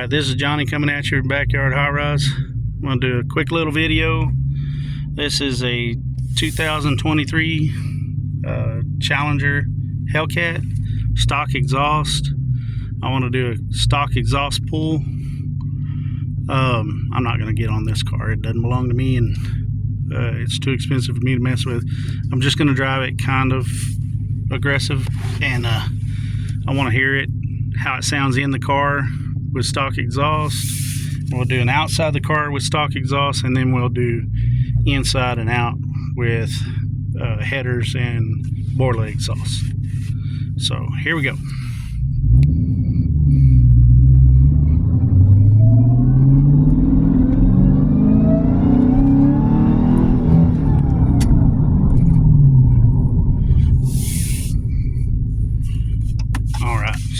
Alright, this is Johnny coming at you, Backyard High Rise. I'm going to do a quick little video. This is a 2023 Challenger Hellcat stock exhaust. I want to do a stock exhaust pull. I'm not going to get on this car. It doesn't belong to me, and it's too expensive for me to mess with. I'm just going to drive it kind of aggressive, and I want to hear it, how it sounds in the car with stock exhaust. We'll do an outside the car with stock exhaust, and then we'll do inside and out with headers and Borla exhaust. So here we go.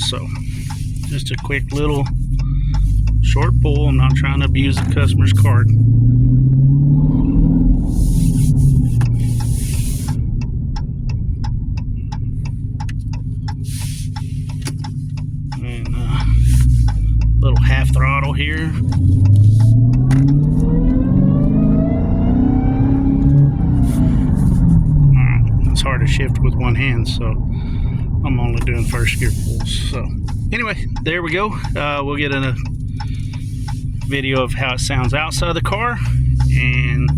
So just a quick little short pull. I'm not trying to abuse the customer's card. And little half throttle here. Alright, it's hard to shift with one hand, so I'm only doing first gear pulls. So anyway, there we go. We'll get a video of how it sounds outside the car, and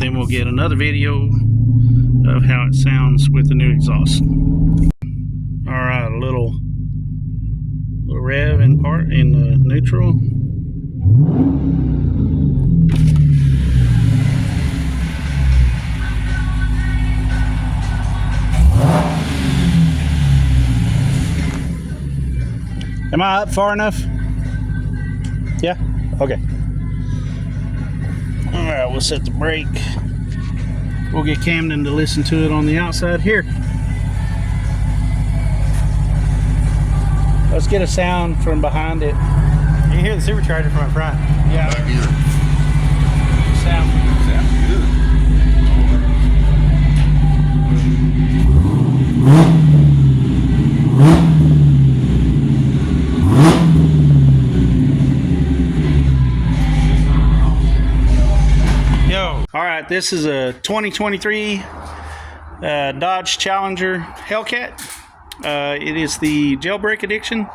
then we'll get another video of how it sounds with the new exhaust. All right, a little rev in the neutral. Am I up far enough? Yeah? Okay. Alright, we'll set the brake. We'll get Camden to listen to it on the outside here. Let's get a sound from behind it. You can hear the supercharger from in front. Yeah. Sound good. Alright, this is a 2023 Dodge Challenger Hellcat. It is the Jailbreak Edition.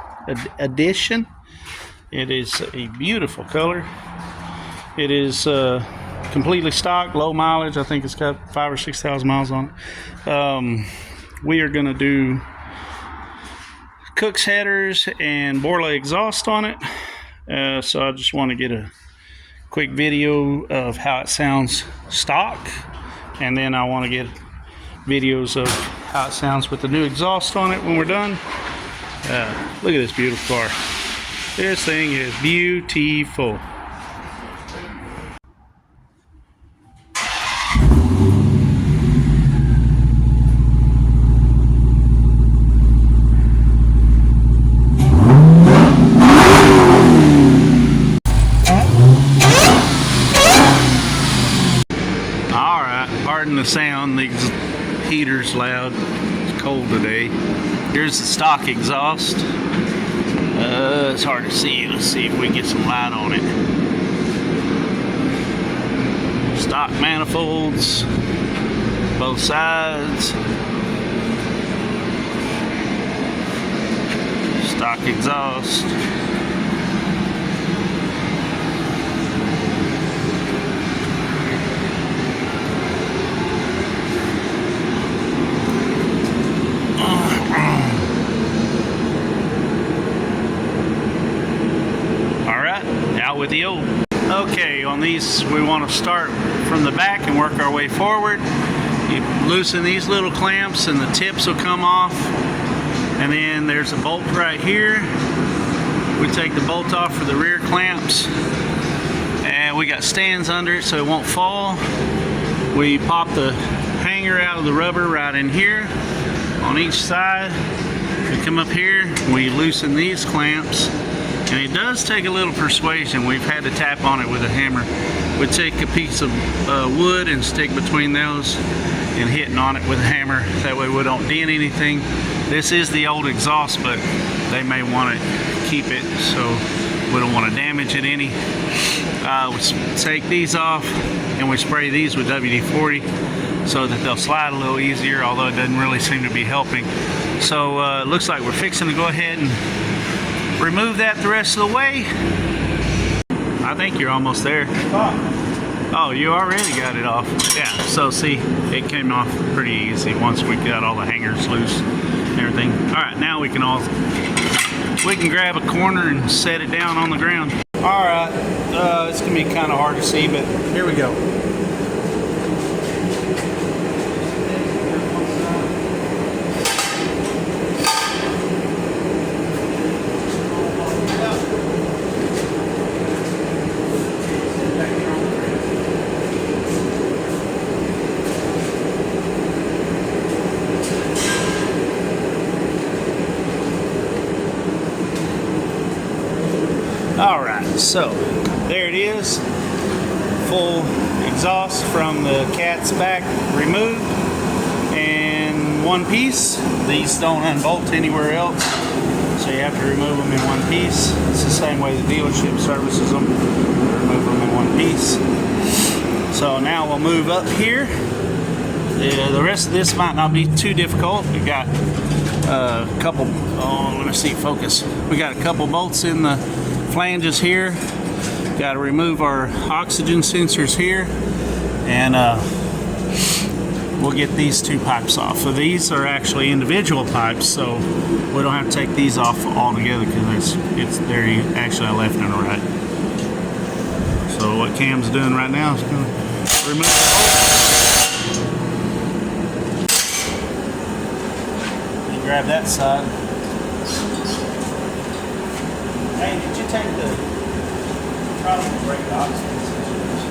It is a beautiful color. It is completely stock, low mileage. I think it's got 5,000 or 6,000 miles on it. We are going to do Kooks headers and Borla exhaust on it. So I just want to get a quick video of how it sounds stock, and then I want to get videos of how it sounds with the new exhaust on it when we're done. Look at this beautiful car. This thing is beautiful. Pardon the sound, the heater's loud. It's cold today. Here's the stock exhaust. It's hard to see. Let's see if we can get some light on it. Stock manifolds, both sides. Stock exhaust. Out with the old. Okay, on these we want to start from the back and work our way forward. You loosen these little clamps and the tips will come off, and then there's a bolt right here. We take the bolt off for the rear clamps, and we got stands under it so it won't fall. We pop the hanger out of the rubber right in here on each side. We come up here, we loosen these clamps. And it does take a little persuasion. We've had to tap on it with a hammer. We take a piece of wood and stick between those and hitting on it with a hammer. That way we don't dent anything. This is the old exhaust, but they may want to keep it, so We don't want to damage it any. We take these off and we spray these with WD-40 so that they'll slide a little easier, although it doesn't really seem to be helping. So it looks like we're fixing to go ahead and remove that the rest of the way. I think you're almost there. Oh, you already got it off. Yeah, so see, it came off pretty easy once we got all the hangers loose and everything. All right, now we can grab a corner and set it down on the ground. All right, it's gonna be kind of hard to see, but here we go. All right, so there it is, full exhaust from the cat's back removed, and one piece. These don't unbolt anywhere else, so you have to remove them in one piece. It's the same way the dealership services them, remove them in one piece. So now we'll move up here. The rest of this might not be too difficult. We got a couple, let me see, focus. We got a couple bolts in the flanges here. Got to remove our oxygen sensors here, and we'll get these two pipes off. So these are actually individual pipes, so we don't have to take these off altogether because it's there. Actually, I left and a right. So what Cam's doing right now is going to remove the bolt. You grab that side. Hey, did you take the throttle and brake oxygen sensors?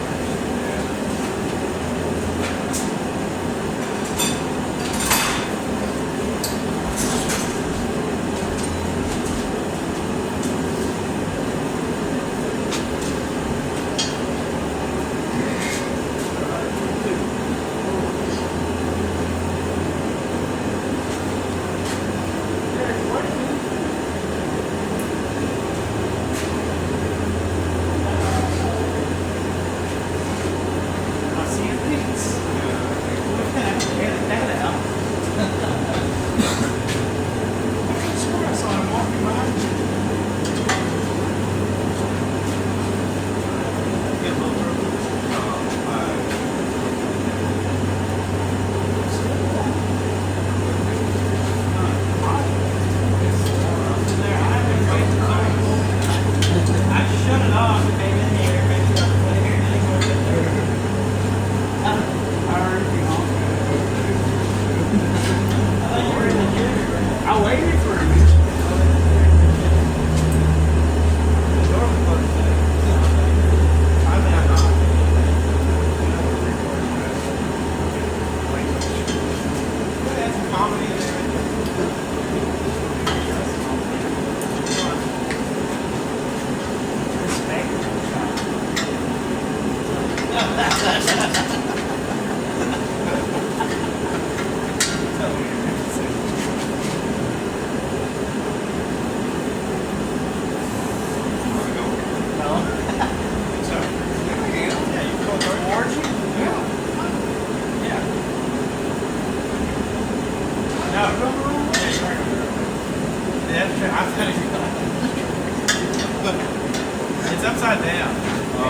It's upside down. Oh,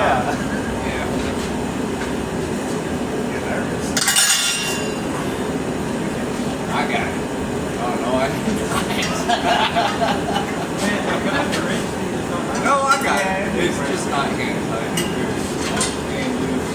Yeah. I got it. Oh, no, no, I got it. It's just not hand tight. Hand loose.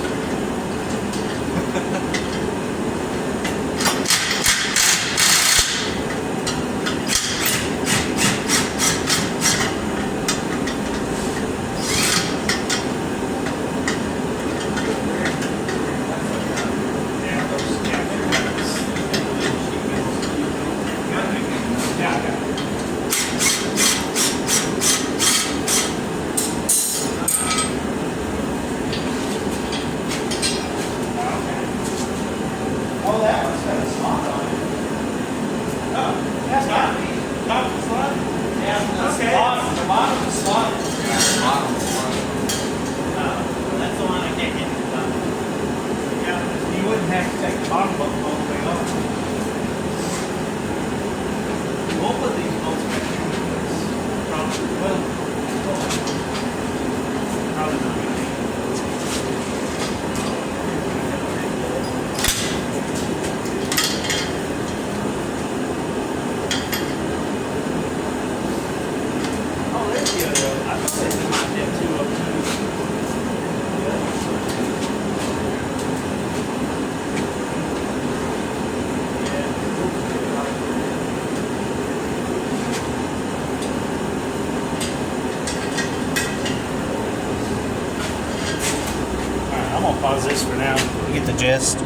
gonna pause this for now. Get the gist.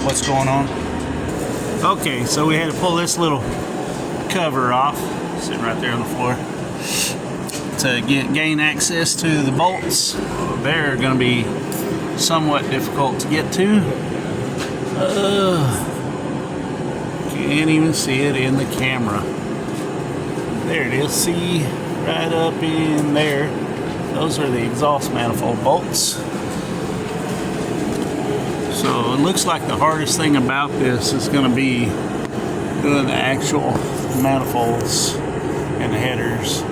What's going on? Okay, so we had to pull this little cover off, sitting right there on the floor, to gain access to the bolts. They're going to be somewhat difficult to get to. Can't even see it in the camera. There it is. See, right up in there. Those are the exhaust manifold bolts. So it looks like the hardest thing about this is going to be doing the actual manifolds and the headers.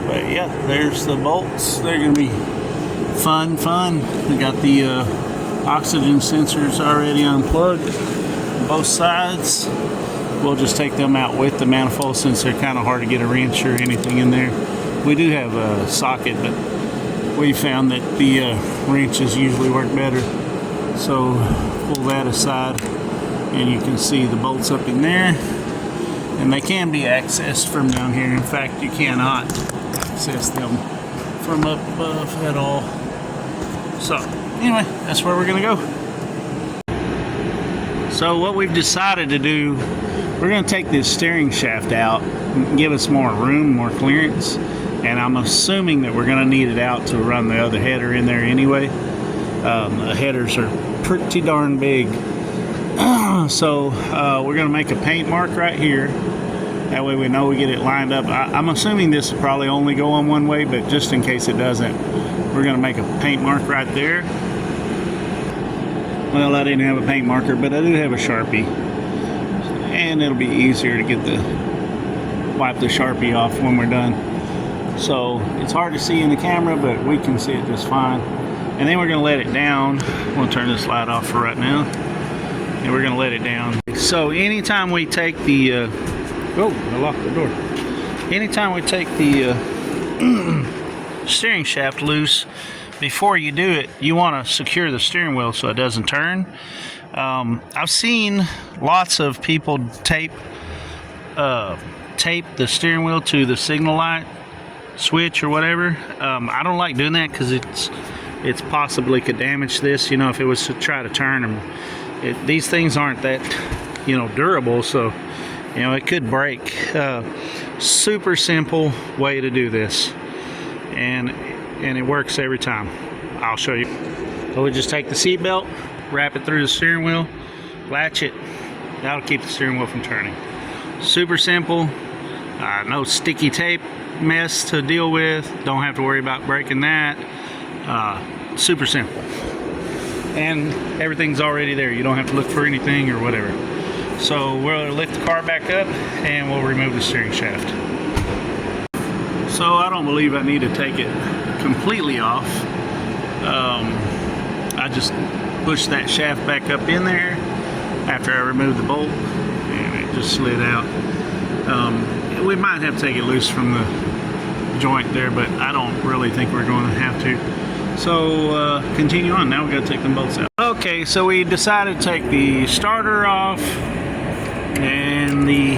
But yeah, there's the bolts. They're going to be fun. We got the oxygen sensors already unplugged on both sides. We'll just take them out with the manifold since they're kind of hard to get a wrench or anything in there. We do have a socket, but we found that the wrenches usually work better. So pull that aside and you can see the bolts up in there, and they can be accessed from down here. In fact, you cannot access them from up above at all. So anyway, that's where we're gonna go. So what we've decided to do, we're gonna take this steering shaft out and give us more room, more clearance, and I'm assuming that we're gonna need it out to run the other header in there anyway. The headers are pretty darn big. So we're going to make a paint mark right here. That way we know we get it lined up. I'm assuming this will probably only go on one way, but just in case it doesn't, we're going to make a paint mark right there. Well, I didn't have a paint marker, but I do have a Sharpie. And it'll be easier to get wipe the Sharpie off when we're done. So it's hard to see in the camera, but we can see it just fine. And then we're going to let it down. We'll turn this light off for right now. And we're going to let it down. So anytime we take the... oh, I locked the door. Anytime we take the steering shaft loose, before you do it, you want to secure the steering wheel so it doesn't turn. I've seen lots of people tape the steering wheel to the signal light switch or whatever. I don't like doing that because it's possibly could damage this, you know, if it was to try to turn them. These things aren't that, you know, durable, so, you know, it could break. Super simple way to do this, and it works every time. I'll show you. So we just take the seat belt, wrap it through the steering wheel, latch it. That'll keep the steering wheel from turning. Super simple. No sticky tape mess to deal with. Don't have to worry about breaking that. Super simple, and everything's already there. You don't have to look for anything or whatever. So we'll lift the car back up and we'll remove the steering shaft. So I don't believe I need to take it completely off. I just pushed that shaft back up in there after I removed the bolt, and it just slid out. We might have to take it loose from the joint there, but I don't really think we're going to have to. So continue on. Now we got to take them bolts out. Okay, so we decided to take the starter off and the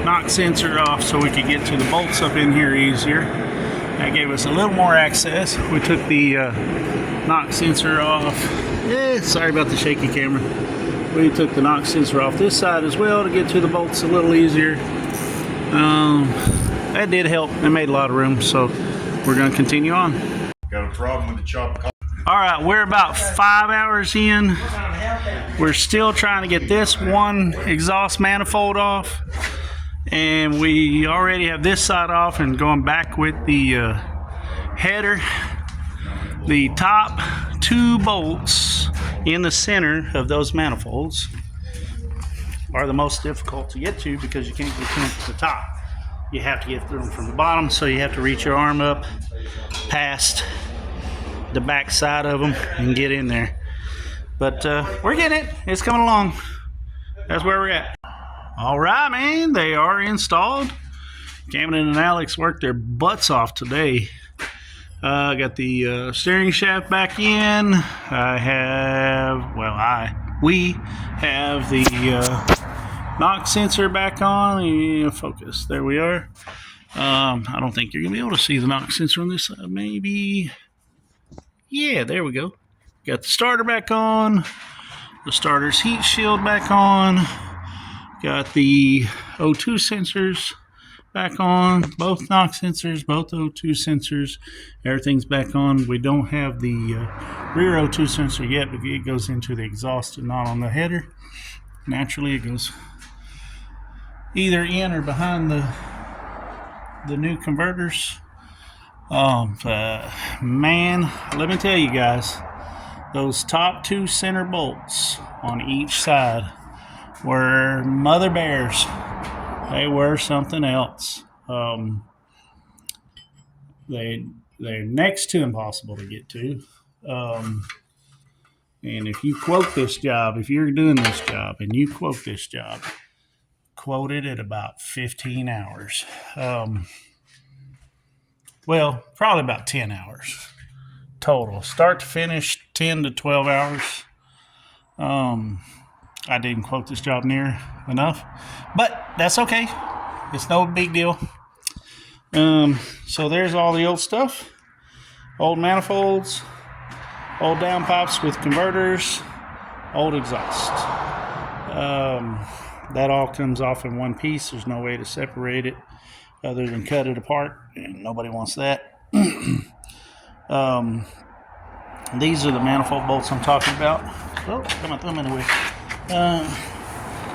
knock sensor off so we could get to the bolts up in here easier. That gave us a little more access. We took the knock sensor off. Sorry about the shaky camera. We took the knock sensor off this side as well to get to the bolts a little easier. That did help. It made a lot of room, so we're going to continue on. Got a problem with the chop. All right, we're about 5 hours in. We're still trying to get this one exhaust manifold off, and we already have this side off and going back with the header. The top 2 bolts in the center of those manifolds are the most difficult to get to because you can't get to them from the top. You have to get through them from the bottom, so you have to reach your arm up past the back side of them and get in there. But we're getting it. It's coming along. That's where we're at. All right, man. They are installed. Cameron and Alex worked their butts off today. I got the steering shaft back in. We have the knock sensor back on. Yeah, focus. There we are. I don't think you're gonna be able to see the knock sensor on this side. Maybe. Yeah, there we go. Got the starter back on, the starter's heat shield back on, got the O2 sensors back on, both knock sensors, both O2 sensors, everything's back on. We don't have the rear O2 sensor yet because it goes into the exhaust and not on the header. Naturally, it goes either in or behind the new converters. Man, let me tell you guys, those top two center bolts on each side were mother bears. They were something else. They're next to impossible to get to. And if you quote this job, if you're doing this job and you quote this job, quote it at about 15 hours. Well, probably about 10 hours total. Start to finish, 10 to 12 hours. I didn't quote this job near enough, but that's okay. It's no big deal. So there's all the old stuff. Old manifolds, old downpipes with converters, old exhaust. That all comes off in one piece. There's no way to separate it other than cut it apart, and nobody wants that. These are the manifold bolts I'm talking about. Oh, got my thumb in the way.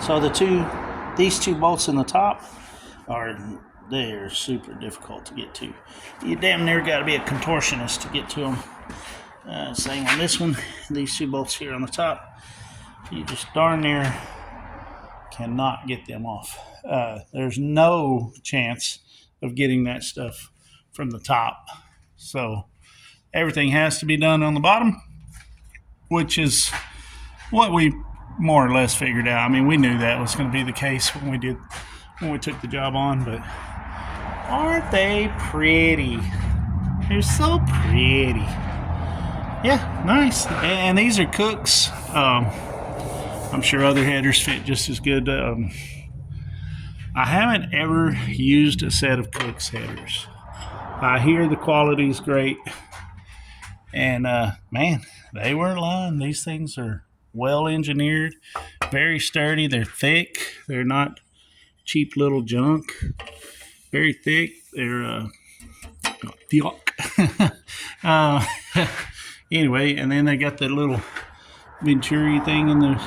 So these two bolts in the top they're super difficult to get to. You damn near got to be a contortionist to get to them. Same on this one. These two bolts here on the top, you just darn near cannot get them off. There's no chance of getting that stuff from the top. So everything has to be done on the bottom, which is what we more or less figured out. I mean, we knew that was going to be the case when we took the job on, but aren't they pretty? They're so pretty. Yeah, nice. And these are Kooks. I'm sure other headers fit just as good. I haven't ever used a set of Kooks headers. I hear the quality is great. And man, they weren't lying. These things are well engineered, very sturdy. They're thick. They're not cheap little junk. Very thick. They're anyway, and then they got that little Venturi thing in there,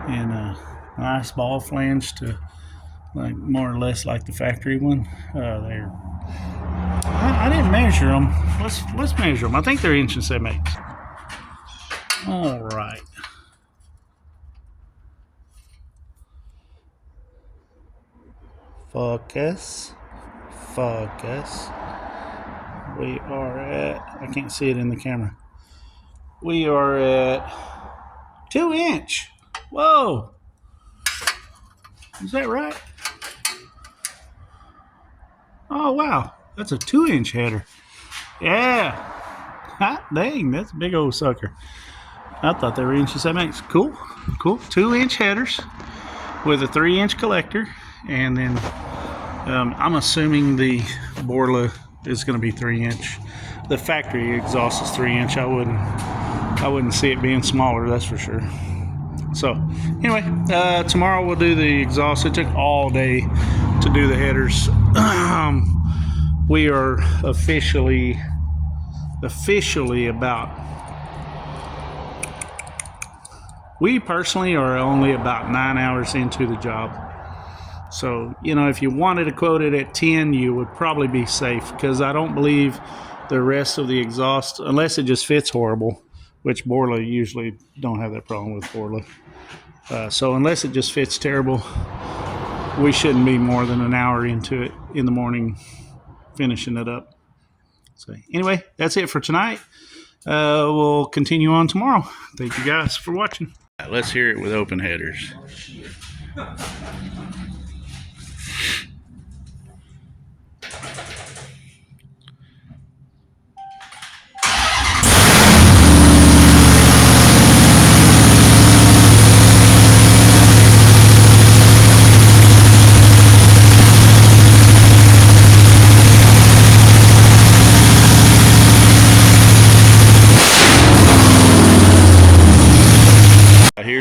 and a nice ball flange to like more or less like the factory one. I didn't measure them. Let's measure them. I think they're 1 7/8. All right. Focus. We are at, I can't see it in the camera. We are at 2 inch. Whoa. Is that right? Oh, wow. That's a 2 inch header. Yeah. Hot dang, that's a big old sucker. I thought they were 1 7/8. Cool. 2 inch headers with a 3 inch collector. And then I'm assuming the Borla is going to be 3 inch. The factory exhaust is 3 inch. I wouldn't see it being smaller, that's for sure. So anyway, tomorrow we'll do the exhaust. It took all day to do the headers. We are officially about, we personally are only about 9 hours into the job. So, you know, if you wanted to quote it at 10, you would probably be safe, because I don't believe the rest of the exhaust, unless it just fits horrible, which Borla usually don't have that problem with Borla. So unless it just fits terrible, we shouldn't be more than an hour into it in the morning finishing it up. So anyway, that's it for tonight. We'll continue on tomorrow. Thank you guys for watching. Let's hear it with open headers.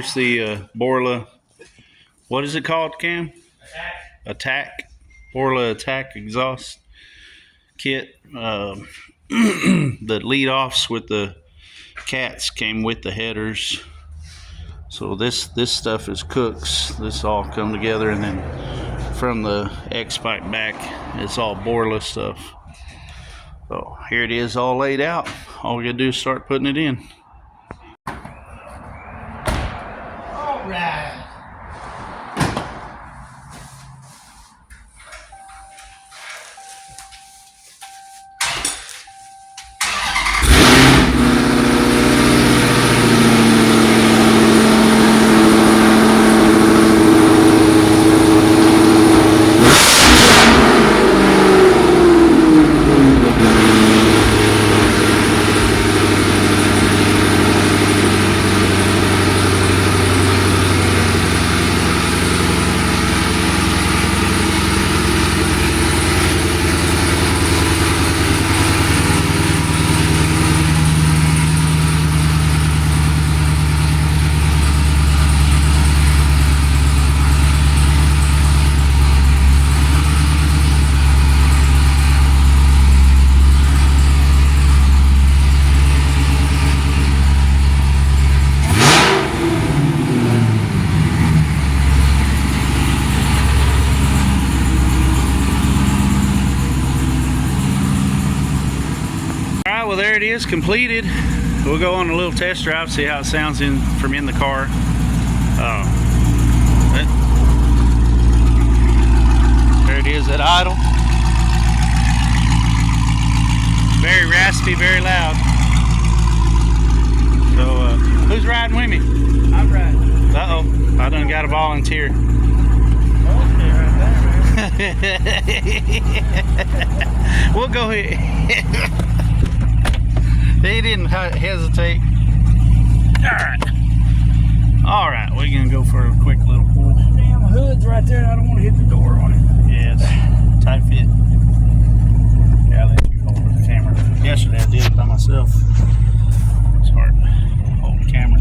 here's the Borla. What is it called, Cam? Attack. Borla Attack exhaust kit. The lead offs with the cats came with the headers. So this stuff is Kooks. This all come together, and then from the X pipe back, it's all Borla stuff. So here it is, all laid out. All we gotta do is start putting it in. All right. Well, there it is, completed. We'll go on a little test drive, see how it sounds from in the car. There it is at idle. Very raspy, very loud. So, who's riding with me? I'm riding. Uh-oh, I done got a volunteer. Okay, right there, man. We'll go ahead. He didn't hesitate. All right, we're gonna go for a quick little pull. Damn, hood's right there. I don't want to hit the door on it. Yeah, it's tight fit. Yeah, I'll let you hold the camera. Yesterday I did it by myself. It's hard to hold the camera.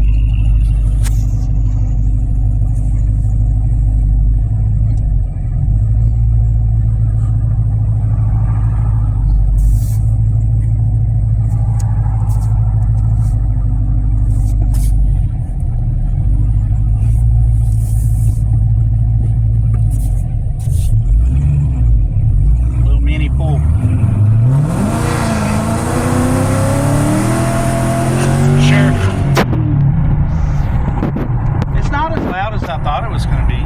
I thought it was going to be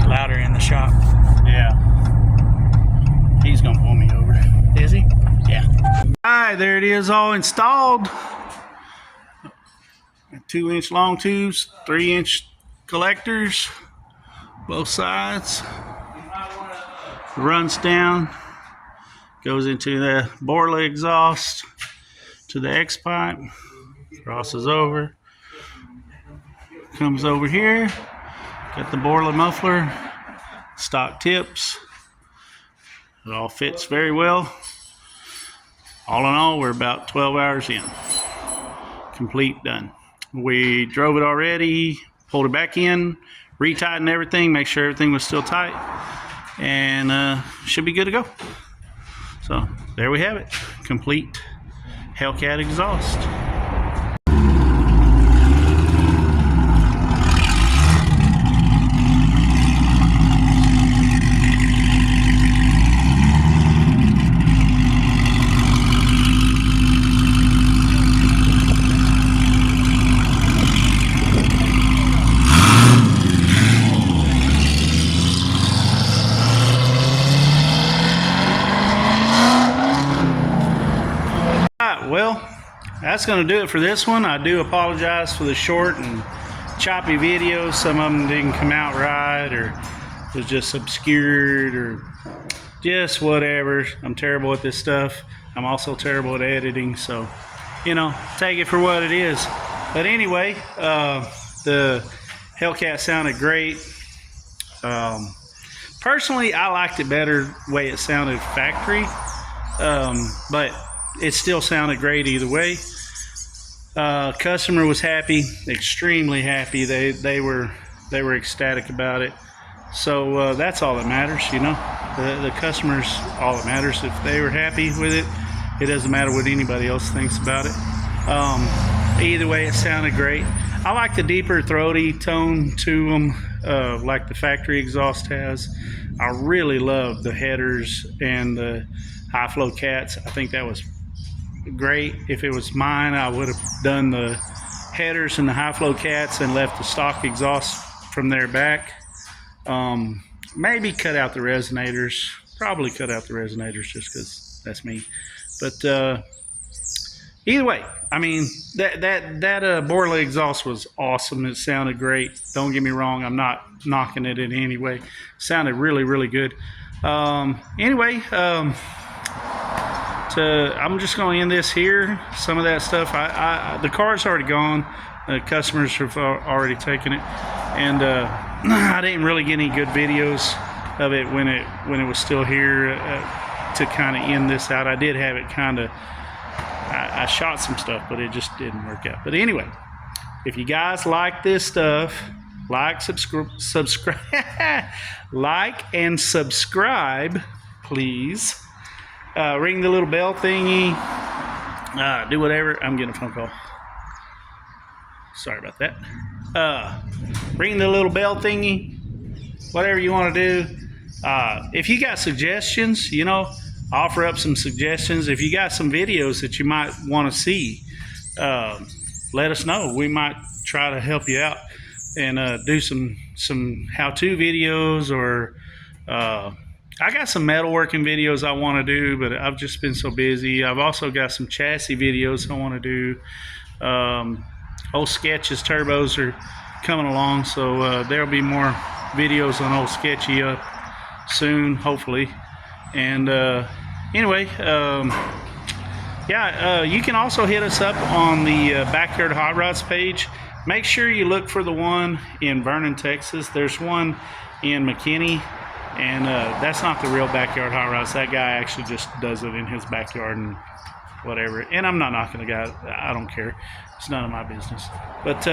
louder in the shop. Yeah. He's going to pull me over. Is he? Yeah. Alright, there it is, all installed. 2-inch long tubes, 3-inch collectors, both sides. Runs down, goes into the Borla exhaust to the X pipe, crosses over. Comes over here, got the Borla muffler, stock tips. It all fits very well. All in all, we're about 12 hours in. Complete, done. We drove it already, pulled it back in, retightened everything, make sure everything was still tight, and should be good to go. So there we have it, complete Hellcat exhaust. Well, that's going to do it for this one. I do apologize for the short and choppy videos. Some of them didn't come out right, or was just obscured, or just whatever. I'm terrible at this stuff. I'm also terrible at editing, so, you know, take it for what it is. But anyway, the Hellcat sounded great. Personally, I liked it better the way it sounded factory, but it still sounded great either way. Customer was happy, extremely happy. They were ecstatic about it. So that's all that matters, you know. The customers all that matters. If they were happy with it, it doesn't matter what anybody else thinks about it. Either way, it sounded great. I like the deeper throaty tone to them, like the factory exhaust has. I really love the headers and the high flow cats. I think that was great. If it was mine, I would have done the headers and the high flow cats and left the stock exhaust from there back. Maybe cut out the resonators. Probably cut out the resonators just because that's me. But either way, I mean, that Borla exhaust was awesome. It sounded great. Don't get me wrong. I'm not knocking it in any way. It sounded really, really good. Anyway, I'm just going to end this here. Some of that stuff, the car's already gone. The customers have already taken it, and I didn't really get any good videos of it when it was still here to kind of end this out. I did have it kind of. I shot some stuff, but it just didn't work out. But anyway, if you guys like this stuff, like, subscribe, like and subscribe, please. Ring the little bell thingy. Do whatever. I'm getting a phone call. Sorry about that. Ring the little bell thingy. Whatever you want to do. If you got suggestions, you know, offer up some suggestions. If you got some videos that you might want to see, let us know. We might try to help you out and do some how-to videos, or I got some metalworking videos I want to do, but I've just been so busy. I've also got some chassis videos I want to do. Old Sketch's turbos are coming along, so there'll be more videos on Old Sketchy up soon, hopefully. And anyway, yeah, you can also hit us up on the Backyard Hot Rods page. Make sure you look for the one in Vernon, Texas. There's one in McKinney, and that's not the real Backyard Hot Rods. That guy actually just does it in his backyard and whatever. And I'm not knocking the guy. I don't care. It's none of my business. But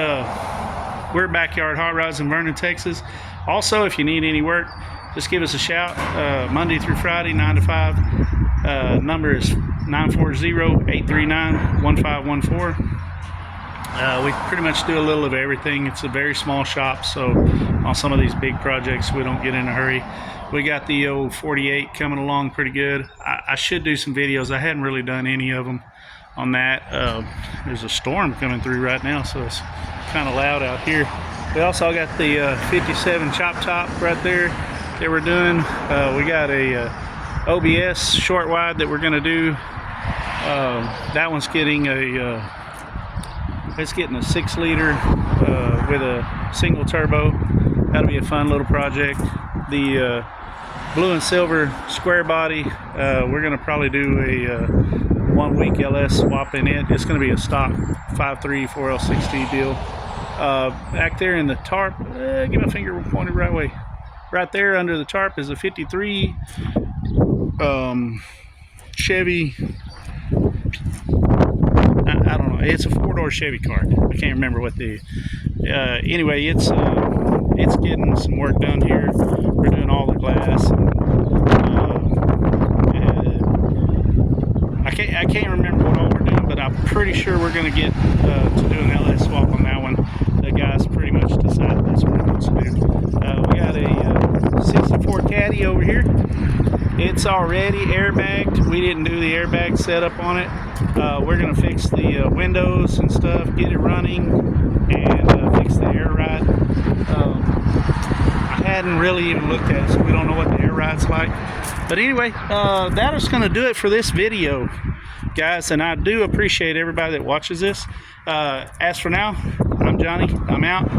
we're Backyard Hot Rods in Vernon, Texas. Also, if you need any work, just give us a shout. Monday through Friday, 9 to 5. Number is 940-839-1514. We pretty much do a little of everything. It's a very small shop, so on some of these big projects, we don't get in a hurry. We got the old 48 coming along pretty good. I should do some videos. I hadn't really done any of them on that. There's a storm coming through right now, so it's kind of loud out here. We also got the 57 chop top right there that we're doing. We got a OBS short wide that we're going to do. That one's getting it's getting a 6-liter with a single turbo. That'll be a fun little project. The blue and silver square body, we're going to probably do a 1-week LS swap in it. It's going to be a stock 5.3 4L60 deal. Back there in the tarp, get my finger pointed right way. Right there under the tarp is a 53 Chevy. I don't know. It's a 4-door Chevy car. I can't remember what the. Anyway, it's getting some work done here. We're doing all the glass. I can't remember what all we're doing, but I'm pretty sure we're going to get to do an LS swap on that one. The guys pretty much decided that's what we're going to do. We got a 64 Caddy over here. It's already airbagged. We didn't do the airbag setup on it. We're going to fix the windows and stuff, get it running, and fix the air ride. I hadn't really even looked at it, so we don't know what the air ride's like. But anyway, that is going to do it for this video, guys, and I do appreciate everybody that watches this. As for now, I'm Johnny. I'm out.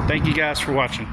Thank you guys for watching.